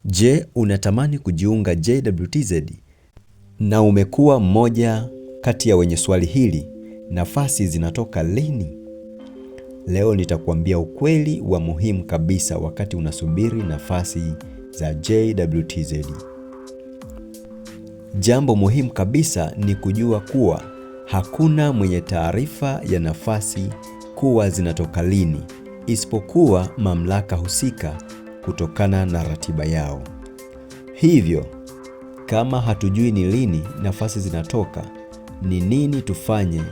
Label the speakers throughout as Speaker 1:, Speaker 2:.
Speaker 1: Je, unatamani kujiunga JWTZ na umekuwa mmoja kati ya wenye swali hili, nafasi zinatoka lini? Leo nitakuambia ukweli wa muhimu kabisa wakati unasubiri nafasi za JWTZ. Jambo muhimu kabisa ni kujua kuwa hakuna mwenye taarifa ya nafasi kuwa zinatoka lini, isipokuwa mamlaka husika kutokana na ratiba yao. Hivyo, kama hatujui ni lini nafasi zinatoka, ni nini tufanye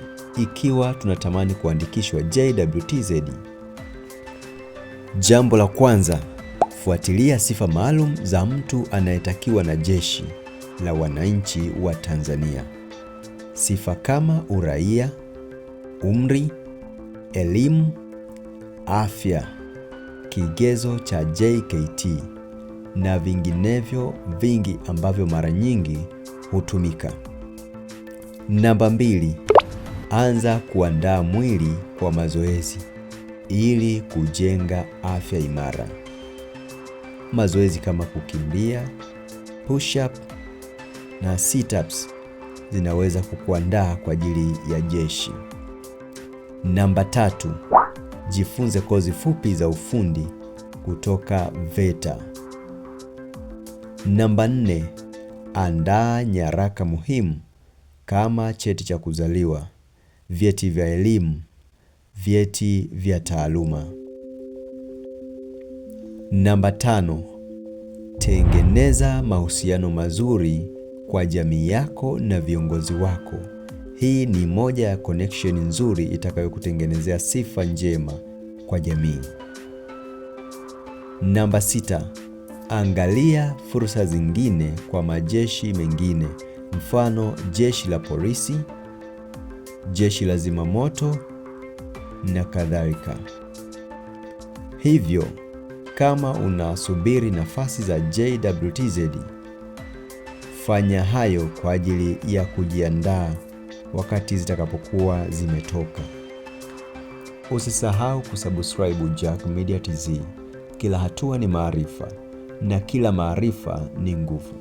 Speaker 1: ikiwa tunatamani kuandikishwa JWTZ? Jambo la kwanza, fuatilia sifa maalum za mtu anayetakiwa na Jeshi la Wananchi wa Tanzania. Sifa kama uraia, umri, elimu, afya, kigezo cha JKT na vinginevyo vingi ambavyo mara nyingi hutumika. Namba 2, anza kuandaa mwili kwa mazoezi ili kujenga afya imara. Mazoezi kama kukimbia, push up na sit ups zinaweza kukuandaa kwa ajili ya jeshi. Namba 3, jifunze kozi fupi za ufundi kutoka VETA. Namba 4, andaa nyaraka muhimu kama cheti cha kuzaliwa, vyeti vya elimu, vyeti vya taaluma. Namba 5, tengeneza mahusiano mazuri kwa jamii yako na viongozi wako. Hii ni moja ya connection nzuri itakayokutengenezea sifa njema kwa jamii. Namba 6, angalia fursa zingine kwa majeshi mengine, mfano jeshi la polisi, jeshi la zimamoto na kadhalika. Hivyo, kama unasubiri nafasi za JWTZ, fanya hayo kwa ajili ya kujiandaa wakati zitakapokuwa zimetoka. Usisahau kusubscribe Jack Media TZ. Kila hatua ni maarifa na kila maarifa ni nguvu.